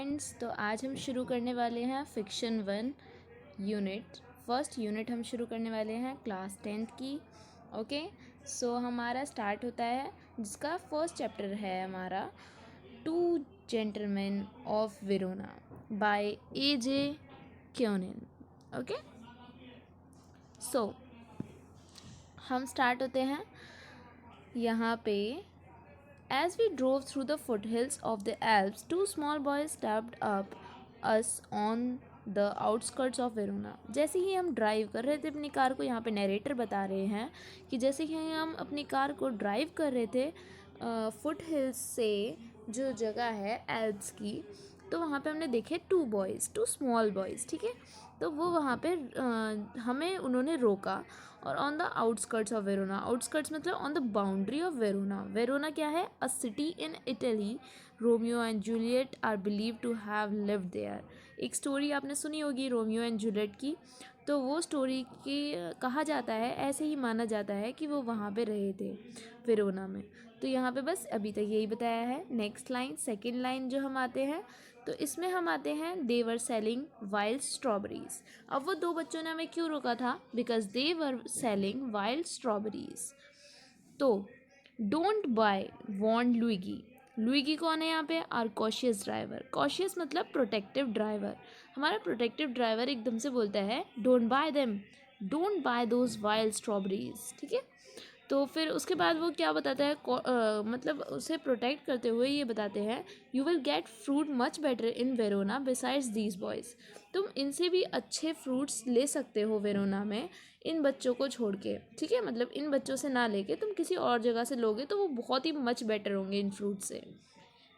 Friends, तो आज हम शुरू करने वाले हैं फिक्शन 1 यूनिट। फर्स्ट यूनिट हम शुरू करने वाले हैं क्लास 10th की। ओके, सो हमारा स्टार्ट होता है जिसका फर्स्ट चैप्टर है हमारा Two Gentlemen of Verona by A J. Cronin. Okay, so हम स्टार्ट होते हैं यहाँ पे। As we drove through the foothills of the Alps, two small boys stepped up us on the outskirts of Verona। जैसे ही हम drive कर रहे थे अपनी कार को, यहाँ पे नरेटर बता रहे हैं कि जैसे ही हम अपनी कार को ड्राइव कर रहे थे फुट हिल्स से, जो जगह है एल्प्स की, तो वहाँ पे हमने देखे टू स्मॉल बॉयज़। ठीक है, तो वो वहाँ पे हमें उन्होंने रोका। और on the outskirts of Verona, outskirts मतलब on the boundary of Verona. Verona क्या है? A city in Italy. Romeo and Juliet are believe to have lived there. एक स्टोरी आपने सुनी होगी रोमियो एंड जूलियट की, तो वो स्टोरी की कहा जाता है, ऐसे ही माना जाता है कि वो वहाँ पे रहे थे वेरोना में। तो यहाँ पे बस अभी तक यही बताया है। नेक्स्ट लाइन, सेकेंड लाइन जो हम आते हैं, तो इसमें हम आते हैं they were selling wild strawberries. अब वो दो बच्चों ने हमें क्यों रोका था? Because they were selling wild strawberries. तो don't buy warned Luigi. Luigi कौन है यहाँ पे? Our cautious driver. कॉशियस मतलब प्रोटेक्टिव ड्राइवर। हमारा प्रोटेक्टिव ड्राइवर एकदम से बोलता है don't buy them, don't buy those wild strawberries. ठीक है, तो फिर उसके बाद वो क्या बताता है, मतलब उसे प्रोटेक्ट करते हुए ये बताते हैं you will get fruit much better in Verona besides these boys. तुम इनसे भी अच्छे फ्रूट्स ले सकते हो वेरोना में, इन बच्चों को छोड़ के। ठीक है, मतलब इन बच्चों से ना लेके तुम किसी और जगह से लोगे तो वो बहुत ही मच बेटर होंगे इन फ्रूट से।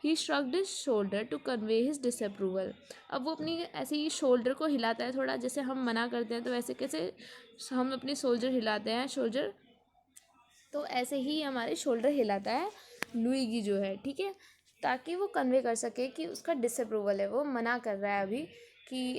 He shrugged his shoulder to convey his disapproval. अब वो अपनी ऐसे ही शोल्डर को हिलाता है थोड़ा, जैसे हम मना करते हैं तो ऐसे कैसे हम अपनी शोल्डर हिलाते हैं, शोल्डर, तो ऐसे ही हमारे शोल्डर हिलाता है लुइगी जो है। ठीक है, ताकि वो कन्वे कर सके कि उसका डिसअप्रूवल है, वो मना कर रहा है अभी कि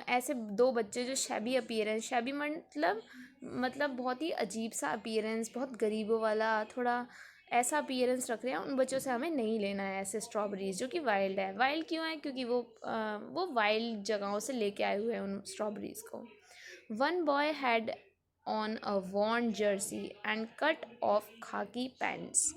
ऐसे दो बच्चे जो शैबी अपीयरेंस, शैबी मतलब बहुत ही अजीब सा अपीयरेंस, बहुत गरीबों वाला थोड़ा ऐसा अपीयरेंस रख रहे हैं, उन बच्चों से हमें नहीं लेना है ऐसे स्ट्रॉबेरीज जो कि वाइल्ड है। वाइल्ड क्यों है? क्योंकि वो वाइल्ड जगहों से लेके आए हुए हैं उन स्ट्रॉबेरीज को। One boy had on a worn Jersey and cut off खाकी पैंट्स।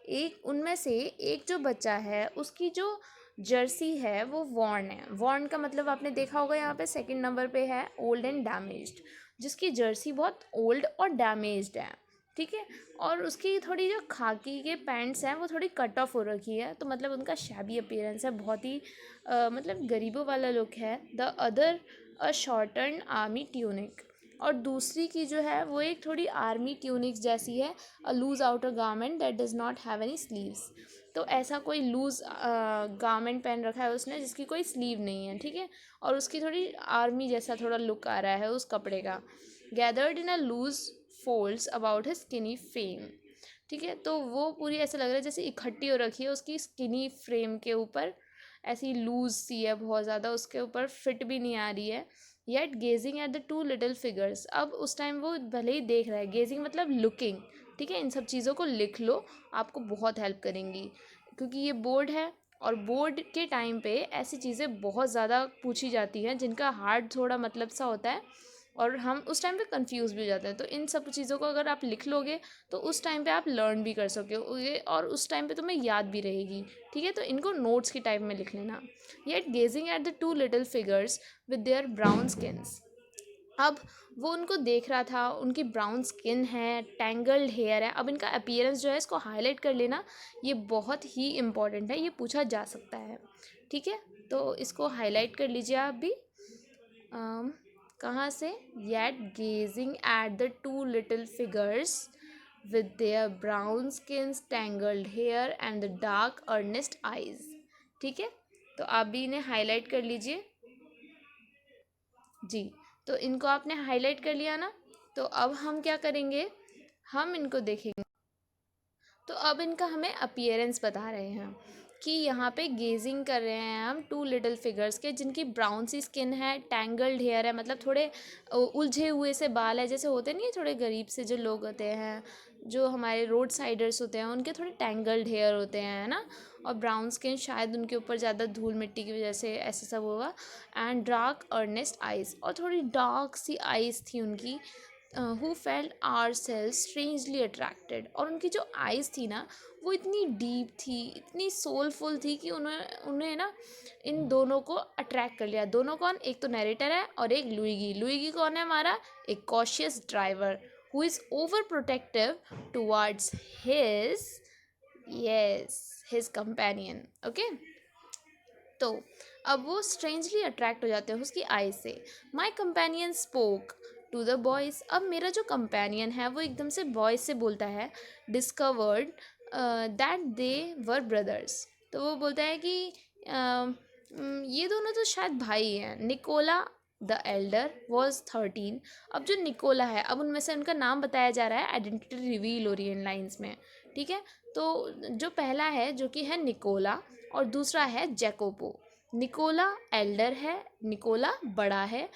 एक उनमें से एक जो बच्चा है उसकी जो जर्सी है वो वॉर्न है। वॉर्न का मतलब आपने देखा होगा, यहाँ पे सेकंड नंबर पे है ओल्ड एंड डैमेज्ड, जिसकी जर्सी बहुत ओल्ड और डैमेज्ड है। ठीक है, और उसकी थोड़ी जो खाकी के पैंट्स हैं वो थोड़ी कट ऑफ हो रखी है, तो मतलब उनका शैबी अपीयरेंस है, बहुत ही मतलब गरीबों वाला लुक है। The other a shorten army tunic, और दूसरी की जो है वो एक थोड़ी आर्मी ट्यूनिक्स जैसी है। A loose outer garment that does not have any sleeves. तो ऐसा कोई लूज गारमेंट पहन रखा है उसने जिसकी कोई स्लीव नहीं है। ठीक है, और उसकी थोड़ी आर्मी जैसा थोड़ा लुक आ रहा है उस कपड़े का। Gathered in a loose folds about his skinny frame. ठीक है, तो वो पूरी ऐसे लग रहा है जैसे इकट्ठी हो रखी है उसकी स्किनी फ्रेम के ऊपर, ऐसी लूज सी है बहुत ज़्यादा, उसके ऊपर फिट भी नहीं आ रही है। Yet gazing at the two little figures. अब उस टाइम वो भले ही देख रहा है, गेजिंग मतलब लुकिंग। ठीक है, इन सब चीज़ों को लिख लो, आपको बहुत हेल्प करेंगी, क्योंकि ये बोर्ड है और बोर्ड के टाइम पे ऐसी चीज़ें बहुत ज़्यादा पूछी जाती हैं जिनका हार्ड थोड़ा मतलब सा होता है, और हम उस टाइम पे कंफ्यूज भी हो जाते हैं। तो इन सब चीज़ों को अगर आप लिख लोगे तो उस टाइम पे आप लर्न भी कर सकोगे और उस टाइम पे तुम्हें याद भी रहेगी। ठीक है, तो इनको नोट्स की टाइप में लिख लेना। Yet gazing at the two little figures with their brown skins. अब वो उनको देख रहा था, उनकी ब्राउन स्किन है, टैंगल्ड हेयर है। अब इनका अपीयरेंस जो है इसको हाईलाइट कर लेना, ये बहुत ही इम्पॉर्टेंट है, ये पूछा जा सकता है। ठीक है, तो इसको हाईलाइट कर लीजिए आप भी। कहाँ से? Yet gazing at the two little figures with their brown skins, tangled hair and the dark earnest eyes. ठीक है, तो आप भी इन्हें हाईलाइट कर लीजिए जी। तो इनको आपने हाईलाइट कर लिया ना, तो अब हम क्या करेंगे, हम इनको देखेंगे। तो अब इनका हमें अपीयरेंस बता रहे हैं कि यहाँ पे गेजिंग कर रहे हैं हम टू लिटिल फिगर्स के, जिनकी ब्राउन सी स्किन है, टैंगल्ड हेयर है, मतलब थोड़े उलझे हुए से बाल है, जैसे होते नहीं है थोड़े गरीब से जो लोग होते हैं, जो हमारे रोड साइडर्स होते हैं उनके थोड़े टैंगल्ड हेयर होते हैं, है ना, और ब्राउन स्किन, शायद उनके ऊपर ज़्यादा धूल मिट्टी की वजह से ऐसा सब होगा। एंड डार्क अर्नेस्ट आइज, और थोड़ी डार्क सी आइज थी उनकी। Who felt ourselves strangely attracted, और उनकी जो आइज़ थी ना वो इतनी डीप थी, इतनी सोलफुल थी कि उन्हें उन्हें ना इन दोनों को अट्रैक्ट कर लिया। दोनों कौन? एक तो नरेटर है और एक लुइगी। लुइगी कौन है हमारा? एक cautious driver who is over protective towards his, yes, his companion. Okay, तो अब वो स्ट्रेंजली अट्रैक्ट हो जाते हैं उसकी आई से। My companion spoke to the boys, अब मेरा जो कंपेनियन है वो एकदम से बॉयज़ से बोलता है। Discovered that they were brothers, तो वो बोलता है कि ये दोनों तो शायद भाई हैं। निकोला द एल्डर वॉज 13, अब जो निकोला है, अब उनमें से उनका नाम बताया जा रहा है, आइडेंटिटी रिवील हो रही है इन लाइन्स में, ठीक है। तो जो पहला है जो कि है निकोला, और दूसरा है जैकोपो। निकोला एल्डर है, निकोला बड़ा है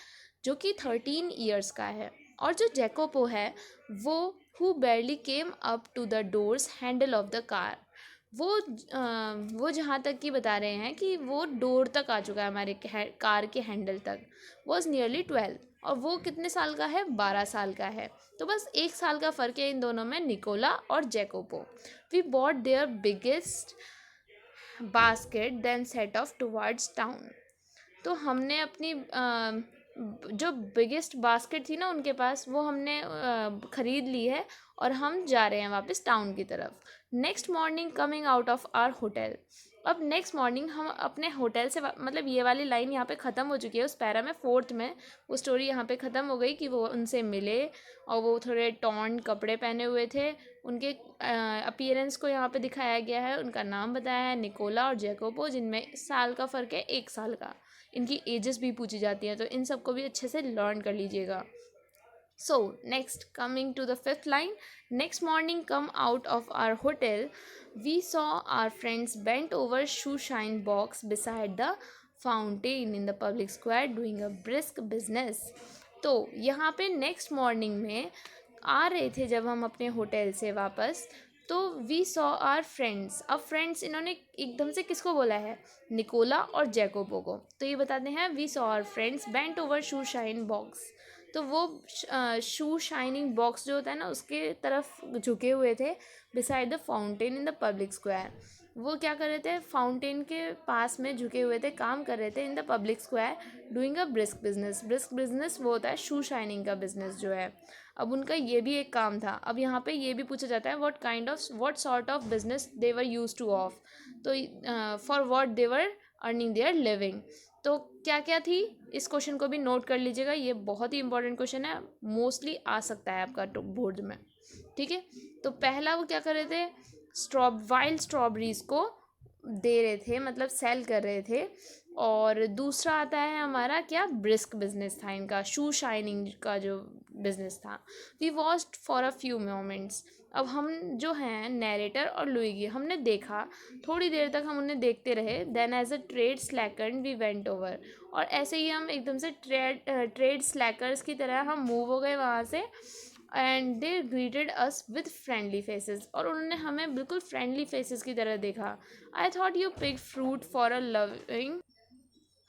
जो कि 13 ईयर्स का है, और जो जैकोपो है वो who barely came up to the doors handle of the car, वो जहाँ तक कि बता रहे हैं कि वो डोर तक आ चुका है, हमारे कार के हैंडल तक। वॉज नियरली 12, और वो कितने साल का है? 12 साल का है। तो बस 1 साल का फ़र्क है इन दोनों में, निकोला और Jacopo. We bought their biggest basket then set off towards town, तो हमने अपनी जो बिगेस्ट बास्केट थी ना उनके पास, वो हमने ख़रीद ली है और हम जा रहे हैं वापस टाउन की तरफ। Next morning coming out of our hotel, अब नेक्स्ट मॉर्निंग हम अपने होटल से मतलब ये वाली लाइन यहाँ पे ख़त्म हो चुकी है उस पैरा में, 4th में वो स्टोरी यहाँ पे ख़त्म हो गई कि वो उनसे मिले और वो थोड़े टॉर्न कपड़े पहने हुए थे। उनके अपीयरेंस को यहाँ पे दिखाया गया है, उनका नाम बताया है निकोला और जैकोपो, जिनमें साल का फ़र्क है, 1 साल का। इनकी एजेस भी पूछी जाती हैं, तो इन सबको भी अच्छे से लर्न कर लीजिएगा। So next, coming to the 5th line, next morning come out of our hotel, we saw our friends bent over shoe shine box beside the fountain in the public square doing a brisk business। तो यहाँ पे next morning में आ रहे थे जब हम अपने hotel से वापस, तो वी सॉ आर फ्रेंड्स। अब फ्रेंड्स इन्होंने एकदम से किसको बोला है? निकोला और जैकोबो को। तो ये बताते हैं we saw our friends bent over shoe shine box, तो वो शू शाइनिंग बॉक्स जो होता है ना उसके तरफ झुके हुए थे, beside the fountain in the public square. वो क्या कर रहे थे? फाउंटेन के पास में झुके हुए थे, काम कर रहे थे in the public square doing a brisk business. Brisk business वो होता है शू शाइनिंग का बिजनेस जो है। अब उनका ये भी एक काम था। अब यहाँ पे ये भी पूछा जाता है what sort of business they were use to of, तो for what they were earning their living. तो क्या क्या थी, इस क्वेश्चन को भी नोट कर लीजिएगा, ये बहुत ही इंपॉर्टेंट क्वेश्चन है, मोस्टली आ सकता है आपका बोर्ड में, ठीक है। तो पहला वो क्या कर रहे थे? वाइल्ड स्ट्रॉबेरीज को दे रहे थे, मतलब सेल कर रहे थे। और दूसरा आता है हमारा क्या? ब्रिस्क बिजनेस था इनका, शू शाइनिंग का जो बिजनेस था। We watched for a few moments, अब हम जो हैं नैरेटर और लुइगी, हमने देखा थोड़ी देर तक, हम उन्हें देखते रहे। Then as a trade slackened we went over, और ऐसे ही हम एकदम से ट्रेड स्लैकर्स की तरह हम मूव हो गए वहाँ से। And they greeted us with friendly faces, और उन्होंने हमें बिल्कुल फ्रेंडली फेसेस की तरह देखा। I thought you pick fruit for a loving,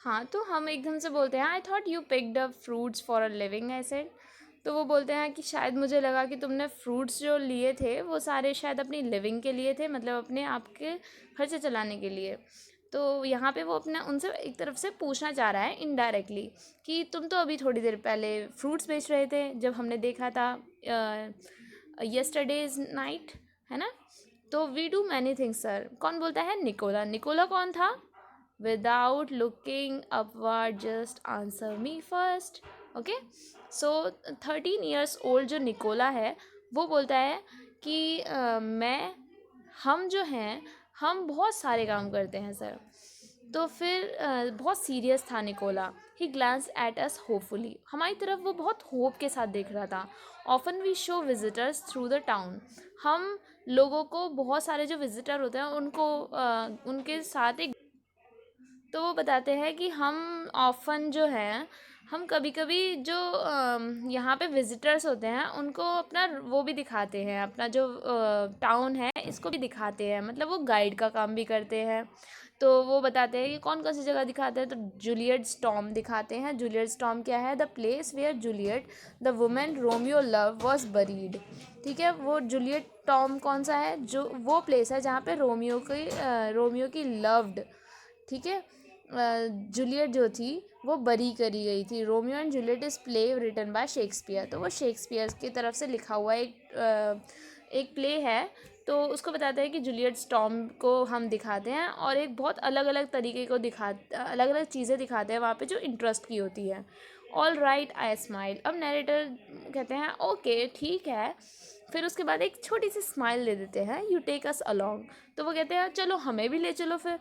हाँ, तो हम एकदम से बोलते हैं I thought you picked up fruits for a living, I said. तो वो बोलते हैं कि शायद मुझे लगा कि तुमने फ्रूट्स जो लिए थे वो सारे शायद अपनी लिविंग के लिए थे, मतलब अपने आप के खर्चे चलाने के लिए। तो यहाँ पे वो अपना उनसे एक तरफ से पूछना चाह रहा है इनडायरेक्टली कि तुम तो अभी थोड़ी देर पहले फ्रूट्स बेच रहे थे जब हमने देखा था यस्टरडेज नाइट, है ना। तो we do many things sir, कौन बोलता है? निकोला। निकोला कौन था? Without looking upward, just answer me first. Okay, so 13 years old जो निकोला है वो बोलता है कि हम जो हैं हम बहुत सारे काम करते हैं सर। तो फिर बहुत सीरियस था Nicola. He glance at us hopefully, हमारी तरफ वो बहुत होप के साथ देख रहा था। Often we show visitors through the town, हम लोगों को, बहुत सारे जो विजिटर होते हैं उनको उनके साथ एक, तो वो बताते हैं कि हम ऑफन जो हैं हम कभी कभी जो यहाँ पे विजिटर्स होते हैं उनको अपना वो भी दिखाते हैं, अपना जो टाउन है इसको भी दिखाते हैं, मतलब वो गाइड का काम भी करते हैं। तो वो बताते हैं कि कौन कौन सी जगह दिखाते हैं, तो जूलियट स्टॉर्म दिखाते हैं। जूलियट स्टॉर्म क्या है? The place where Juliet the women Romeo love was buried. ठीक है, वो जूलियट टॉम कौन सा है? जो वो प्लेस है जहाँ पे रोमियो की लव्ड, ठीक है, जूलियट जो थी वो बरी करी गई थी। Romeo and Juliet is play written by Shakespeare, तो वो शेक्सपियर की तरफ से लिखा हुआ एक प्ले है। तो उसको बताते हैं कि जूलियट स्टॉर्म को हम दिखाते हैं और एक बहुत अलग अलग तरीके को अलग अलग चीज़ें दिखाते हैं वहाँ पे जो इंटरेस्ट की होती है। All right I smile. अब नरेटर कहते हैं ओके ठीक है, फिर उसके बाद एक छोटी सी स्माइल दे देते हैं, यू टेक अस अलॉन्ग। तो वो कहते हैं चलो हमें भी ले चलो फिर।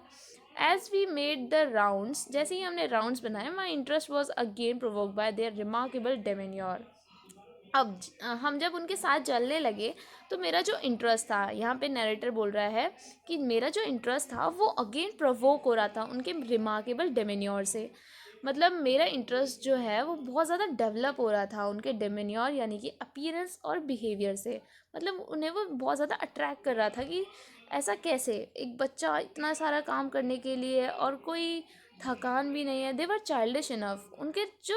As we made the rounds, जैसे ही हमने राउंड्स बनाए, my interest was again provoked by their remarkable demeanour. अब हम जब उनके साथ चलने लगे तो मेरा जो इंटरेस्ट था, यहाँ पे नरेटर बोल रहा है कि मेरा जो इंटरेस्ट था वो अगेन प्रोवोक हो रहा था उनके रिमार्केबल डेमेन्योर से। मतलब मेरा इंटरेस्ट जो है वो बहुत ज़्यादा डेवलप हो रहा था उनके डेमेन्योर यानी कि अपीयरेंस और बिहेवियर से। मतलब उन्हें वो बहुत ज़्यादा अट्रैक्ट कर रहा था कि ऐसा कैसे एक बच्चा इतना सारा काम करने के लिए और कोई थकान भी नहीं है। दे वर चाइल्डिश इनफ उनके जो,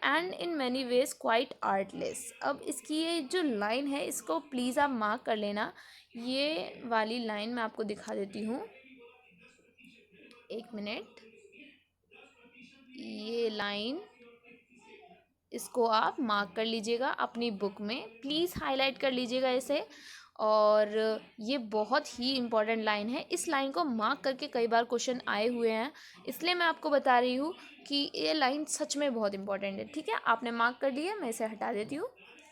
and in many ways quite artless. अब इसकी ये जो लाइन है इसको प्लीज़ आप मार्क कर लेना। ये वाली लाइन मैं आपको दिखा देती हूँ, एक मिनट। ये लाइन, इसको आप मार्क कर लीजिएगा अपनी बुक में, प्लीज़ हाईलाइट कर लीजिएगा इसे। और ये बहुत ही इम्पॉर्टेंट लाइन है, इस लाइन को मार्क करके कई बार क्वेश्चन आए हुए हैं, इसलिए मैं आपको बता रही हूँ कि ये लाइन सच में बहुत इंपॉर्टेंट है। ठीक है, आपने मार्क कर लिया, मैं इसे हटा देती हूँ।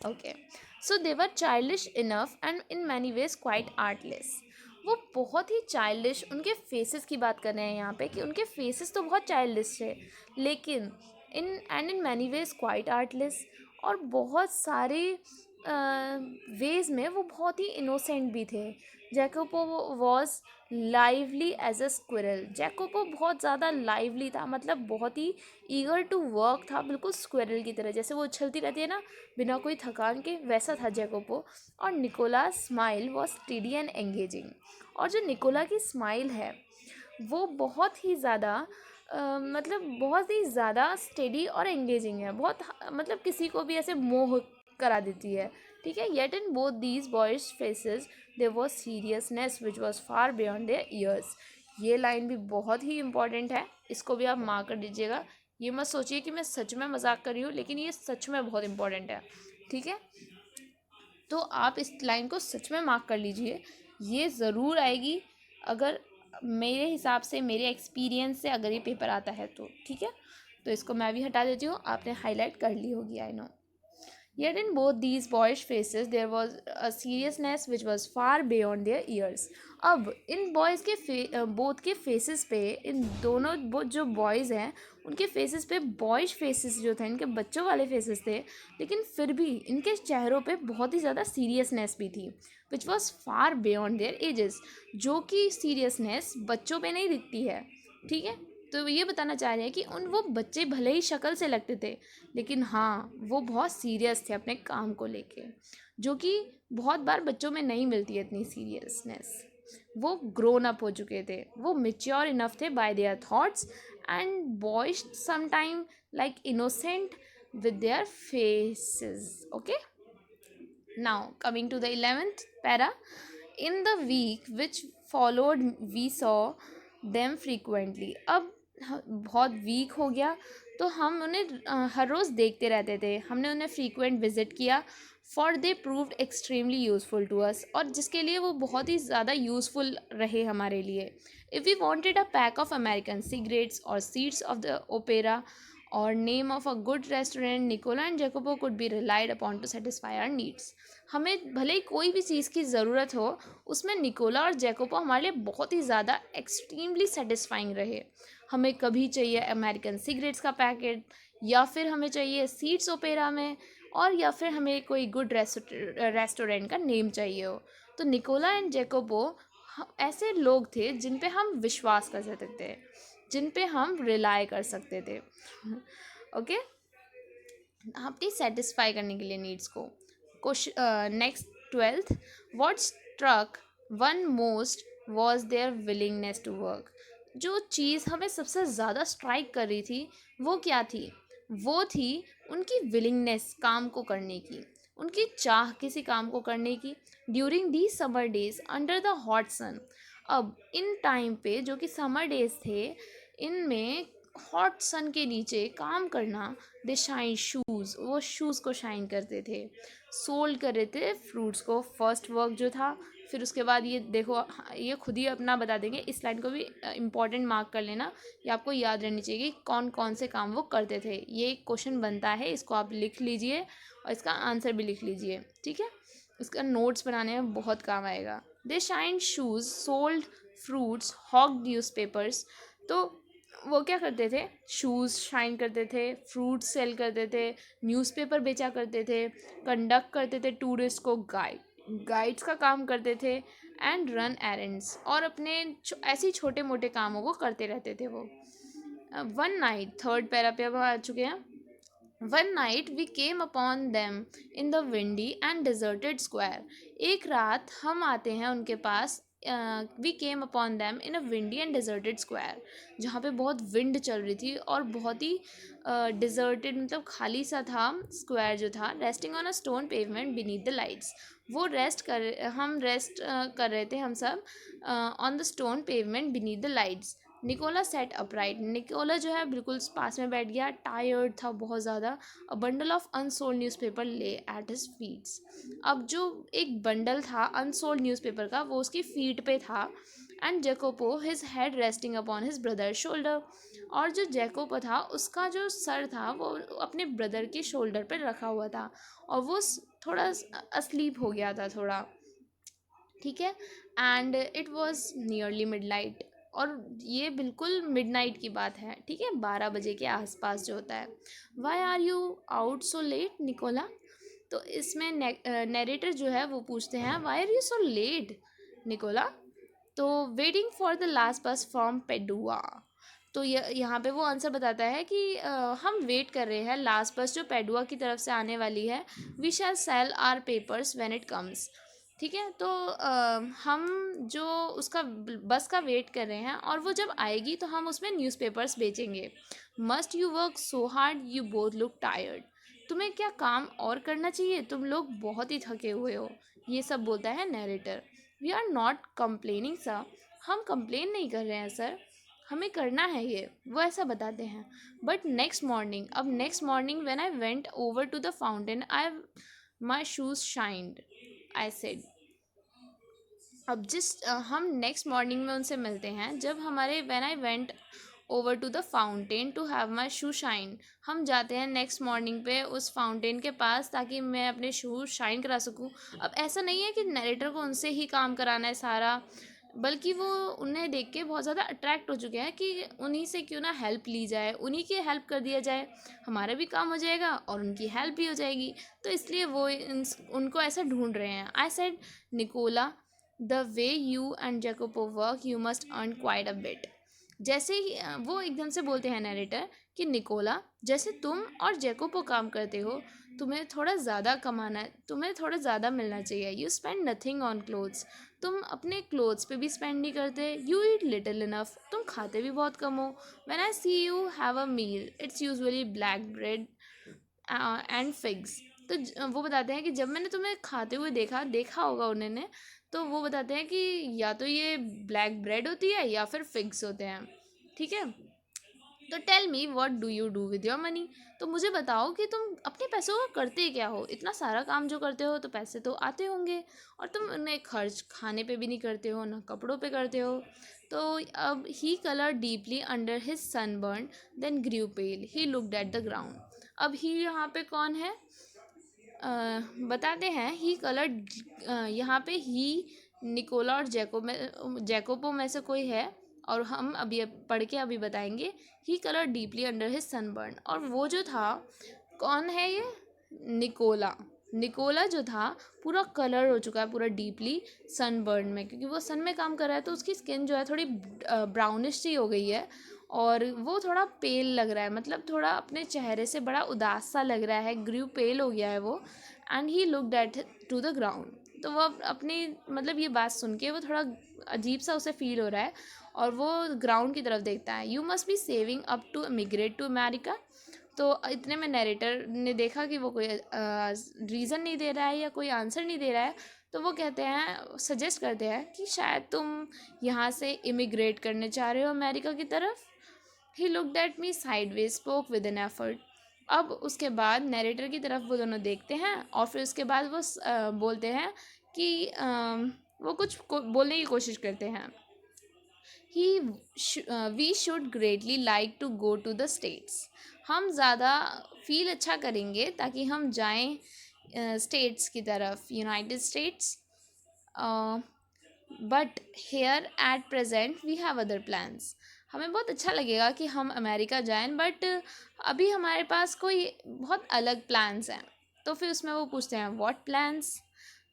Okay, so they were childish enough and in many ways quite artless. वो बहुत ही चाइल्डिश, उनके फेसेस की बात कर रहे हैं यहाँ पे कि उनके फेसेस तो बहुत चाइल्डिश है, लेकिन in many ways quite artless, और बहुत सारे वेज में वो बहुत ही इनोसेंट भी थे। Jacopo was lively as a squirrel. Jacopo बहुत ज़्यादा लाइवली था, मतलब बहुत ही ईगर टू वर्क था, बिल्कुल स्क्विरल की तरह, जैसे वो उछलती रहती है ना बिना कोई थकान के, वैसा था जैकोपो। और Nicola smile was steady and engaging. और जो निकोला की स्माइल है वो बहुत ही ज़्यादा मतलब बहुत ही ज़्यादा स्टेडी और एंगेजिंग है, बहुत मतलब किसी को भी ऐसे मोह करा देती है। ठीक है, yet in both these boys faces there was seriousness which was far beyond their years. ये लाइन भी बहुत ही इंपॉर्टेंट है, इसको भी आप मार्क कर दीजिएगा। ये मत सोचिए कि मैं सच में मजाक कर रही हूँ, लेकिन ये सच में बहुत इंपॉर्टेंट है। ठीक है, तो आप इस लाइन को सच में मार्क कर लीजिए, ये ज़रूर आएगी अगर मेरे हिसाब से, मेरे एक्सपीरियंस से अगर ये पेपर आता है तो। ठीक है, तो इसको मैं भी हटा देती हूँ, आपने हाईलाइट कर ली होगी, I know. Yet in both these boyish faces there was a seriousness which was far beyond their years. अब इन बॉयज़ के बोथ के फेसेस पे, इन दोनों जो बॉयज़ हैं उनके फेसेस पे बॉयज फेसेस जो थे, इनके बच्चों वाले फेसेस थे, लेकिन फिर भी इनके चेहरों पे बहुत ही ज़्यादा सीरियसनेस भी थी, which was far beyond there edges, जो कि सीरियसनेस बच्चों पे नहीं दिखती है। ठीक है, तो ये बताना चाह रहे हैं कि वो बच्चे भले ही शक्ल से लगते थे, लेकिन हाँ वो बहुत सीरियस थे अपने काम को लेके, जो कि बहुत बार बच्चों में नहीं मिलती है इतनी सीरियसनेस। वो ग्रोन अप हो चुके थे, वो मेच्योर इनफ थे by their thoughts, and boys sometime like innocent with their faces. Okay, now coming to the 11th para. In the week which followed we saw them frequently. अब बहुत week हो गया तो हम उन्हें हर रोज़ देखते रहते थे, हमने उन्हें फ्रीक्वेंट विज़िट किया। For they proved extremely useful to us, और जिसके लिए वो बहुत ही ज़्यादा यूज़फुल रहे हमारे लिए। If we wanted a pack of American cigarettes और सीट्स ऑफ द ओपेरा और name of a good restaurant, Nicola and Jacopo could be relied upon to satisfy our needs. हमें भले ही कोई भी चीज़ की ज़रूरत हो, उसमें निकोला और जैकोबो हमारे लिए बहुत ही ज़्यादा एक्सट्रीमली सेटिस्फाइंग रहे। हमें कभी चाहिए अमेरिकन सिगरेट्स का पैकेट, या फिर हमें चाहिए सीट्स ओपेरा में, और या फिर हमें कोई गुड रेस्टोरेंट का नेम चाहिए हो, तो निकोला एंड जैकोबो ऐसे लोग थे जिन पे हम विश्वास कर सकते थे, जिन पे हम रिलाई कर सकते थे। ओके, अपनी सेटिस्फाई करने के लिए नीड्स को। Question next 12th, what struck one most was their willingness to work. जो चीज़ हमें सबसे ज़्यादा स्ट्राइक कर रही थी वो क्या थी? वो थी उनकी विलिंगनेस काम को करने की, उनकी चाह किसी काम को करने की। During the summer days under the hot sun. अब इन टाइम पे जो कि समर डेज थे, इनमें हॉट सन के नीचे काम करना, दे शाइन शूज़, वो शूज़ को शाइन करते थे, सोल्ड कर रहे थे फ्रूट्स को। फर्स्ट वर्क जो था, फिर उसके बाद ये देखो, ये खुद ही अपना बता देंगे। इस लाइन को भी इम्पॉर्टेंट मार्क कर लेना, ये आपको याद रहनी चाहिए कि कौन कौन से काम वो करते थे। ये एक क्वेश्चन बनता है, इसको आप लिख लीजिए और इसका आंसर भी लिख लीजिए, ठीक है। इसका नोट्स बनाने में बहुत काम आएगा। They shine shoes, sold fruits, hawk newspapers. तो वो क्या करते थे? शूज़ शाइन करते थे, फ्रूट सेल करते थे, न्यूज़पेपर बेचा करते थे, कंडक्ट करते थे टूरिस्ट को, गाइड्स का काम करते थे, एंड रन एरेंड्स, और अपने ऐसे ही छोटे मोटे कामों को करते रहते थे वो। वन नाइट, थर्ड पैरा पे अब आ चुके हैं। One night we came upon them in the windy and deserted square. एक रात हम आते हैं उनके पास, we came upon them in a windy and deserted square, जहाँ पे बहुत विंड चल रही थी और बहुत ही डिजर्टेड मतलब खाली सा था स्क्वायर जो था। Resting on a stone pavement beneath the lights. वो हम रेस्ट कर रहे थे हम सब on the stone pavement beneath the lights. Nicola sat upright. Nicola जो है बिल्कुल पास में बैठ गया, टायर्ड था बहुत ज़्यादा। A bundle of unsold newspaper ले एट हिज फीट्स। अब जो एक बंडल था अनसोल्ड न्यूज़पेपर का, वो उसकी फीट पे था। And Jacopo his head resting upon his brother shoulder. और जो जैकोपो था उसका जो सर था वो अपने ब्रदर के शोल्डर पर रखा हुआ था, और वो थोड़ा अस्लीप हो गया था थोड़ा, ठीक है। And it was nearly midnight, और ये बिल्कुल मिडनाइट की बात है, ठीक है, 12 बजे के आसपास जो होता है। Why are you out so late Nicola. तो इसमें नैरेटर जो है वो पूछते हैं why are you so late Nicola. तो waiting for the last bus from Padua. तो यहाँ पे वो आंसर बताता है कि हम वेट कर रहे हैं लास्ट बस जो पेडुआ की तरफ से आने वाली है। We shall sell our papers when it comes. ठीक है, तो हम जो उसका बस का वेट कर रहे हैं, और वो जब आएगी तो हम उसमें न्यूज़पेपर्स बेचेंगे। Must you work so hard, you both look tired. तुम्हें क्या काम और करना चाहिए, तुम लोग बहुत ही थके हुए हो। ये सब बोलता है narrator. We are not complaining sir. हम कंप्लेन नहीं कर रहे हैं सर, हमें करना है ये, वो ऐसा बताते हैं। बट नेक्स्ट मॉर्निंग, अब next morning when I went over to the fountain I my shoes shined, I said. अब हम नेक्स्ट मॉर्निंग में उनसे मिलते हैं जब हमारे when I went over to the fountain to have my shoe shine. हम जाते हैं नेक्स्ट मॉर्निंग पे उस फाउंटेन के पास ताकि मैं अपने शूज शाइन करा सकूँ। अब ऐसा नहीं है कि नरेटर को उनसे ही काम कराना है सारा, बल्कि वो उन्हें देख के बहुत ज़्यादा अट्रैक्ट हो चुके हैं कि उन्हीं से क्यों ना हेल्प ली जाए, उन्हीं की हेल्प कर दिया जाए, हमारा भी काम हो जाएगा और उनकी हेल्प भी हो जाएगी। तो इसलिए वो उनको ऐसा ढूंढ रहे हैं। I said Nicola, the way you and Jacopo work you must earn quite a bit. जैसे ही वो एकदम से बोलते हैं नरेटर कि निकोला, जैसे तुम और जैकोपो काम करते हो, तुम्हें थोड़ा ज़्यादा कमाना है, तुम्हें थोड़ा ज़्यादा मिलना चाहिए। You spend nothing on clothes. तुम अपने क्लोथ्स पे भी स्पेंड नहीं करते। You eat little enough. तुम खाते भी बहुत कम हो। When I see you have a meal it's usually black bread and figs. तो वो बताते हैं कि जब मैंने तुम्हें खाते हुए देखा होगा उन्होंने, तो वो बताते हैं कि या तो ये ब्लैक ब्रेड होती है या फिर फिग्स होते हैं, ठीक है। तो tell me what do you do with your money. तो मुझे बताओ कि तुम अपने पैसों का करते क्या हो। इतना सारा काम जो करते हो तो पैसे तो आते होंगे, और तुम उन्हें खर्च खाने पे भी नहीं करते हो ना कपड़ों पे करते हो। तो अब he colour deeply under his sunburn then grew pale, he looked at the ground. अब ही यहाँ पे कौन है? बताते हैं। ही कलर्ड, यहाँ पे ही निकोला और जैकोपो में से कोई है, और हम अभी पढ़ के अभी बताएंगे। He colour deeply under his sunburn, और वो जो था कौन है ये? निकोला। निकोला जो था पूरा कलर हो चुका है पूरा डीपली सनबर्न में, क्योंकि वो सन में काम कर रहा है तो उसकी स्किन जो है थोड़ी ब्राउनिश सी हो गई है, और वो थोड़ा पेल लग रहा है, मतलब थोड़ा अपने चेहरे से बड़ा उदास सा लग रहा है, ग्रीव पेल हो गया है वो। And he looked at to the ground. तो वो अपनी मतलब ये बात सुन के वो थोड़ा अजीब सा उसे फील हो रहा है और वो ग्राउंड की तरफ देखता है। You must be saving up to emigrate to America. तो इतने में नरेटर ने देखा कि वो कोई रीज़न नहीं दे रहा है या कोई आंसर नहीं दे रहा है, तो वो कहते हैं, सजेस्ट करते हैं कि शायद तुम यहाँ से इमिग्रेट करने चाह रहे हो अमेरिका की तरफ। ही looked at me sideways, spoke with an effort. अब उसके बाद नरेटर की तरफ वो दोनों देखते हैं और फिर उसके बाद वो बोलते हैं कि वो कुछ बोलने की कोशिश करते हैं। He we should greatly like to go to the States. हम ज़्यादा फील अच्छा करेंगे ताकि हम जाएं स्टेट्स की तरफ, United States. But here at present we have other plans. हमें बहुत अच्छा लगेगा कि हम अमेरिका जाएं, बट अभी हमारे पास कोई बहुत अलग प्लान्स हैं। तो फिर उसमें वो पूछते हैं व्हाट प्लान्स।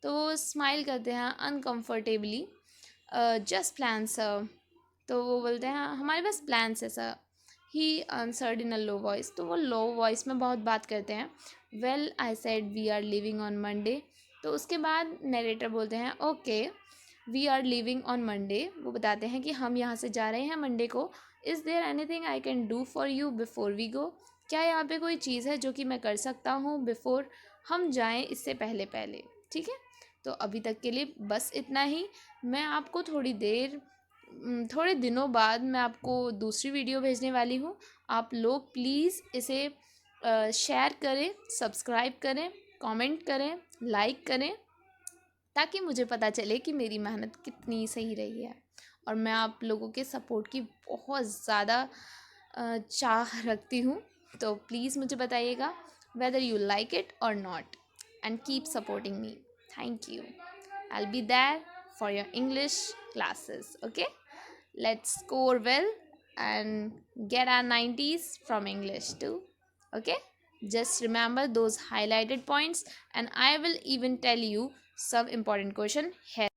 तो वो स्माइल करते हैं अनकम्फर्टेबली। Just plans sir. तो वो बोलते हैं हमारे पास प्लान्स है sir. He answered in a low voice. तो वो लो वॉइस में बहुत बात करते हैं। Well I said we are leaving on Monday. तो उसके बाद नरेटर बोलते हैं okay we are leaving on Monday. वो बताते हैं कि हम यहाँ से जा रहे हैं मंडे को। Is there anything I can do for you before we go. क्या यहाँ पे कोई चीज़ है जो कि मैं कर सकता हूँ बिफोर हम जाएं, इससे पहले पहले। ठीक है, तो अभी तक के लिए बस इतना ही। मैं आपको थोड़े दिनों बाद मैं आपको दूसरी वीडियो भेजने वाली हूँ। आप लोग प्लीज़ इसे शेयर करें, सब्सक्राइब करें, कमेंट करें, लाइक करें, ताकि मुझे पता चले कि मेरी मेहनत कितनी सही रही है। और मैं आप लोगों के सपोर्ट की बहुत ज़्यादा चाह रखती हूँ। तो प्लीज़ मुझे बताइएगा whether you like it or not, and keep supporting me. Thank you. I'll be there for your English classes. Okay, let's score well and get our 90s from English too. Okay, just remember those highlighted points, and I will even tell you some important question here.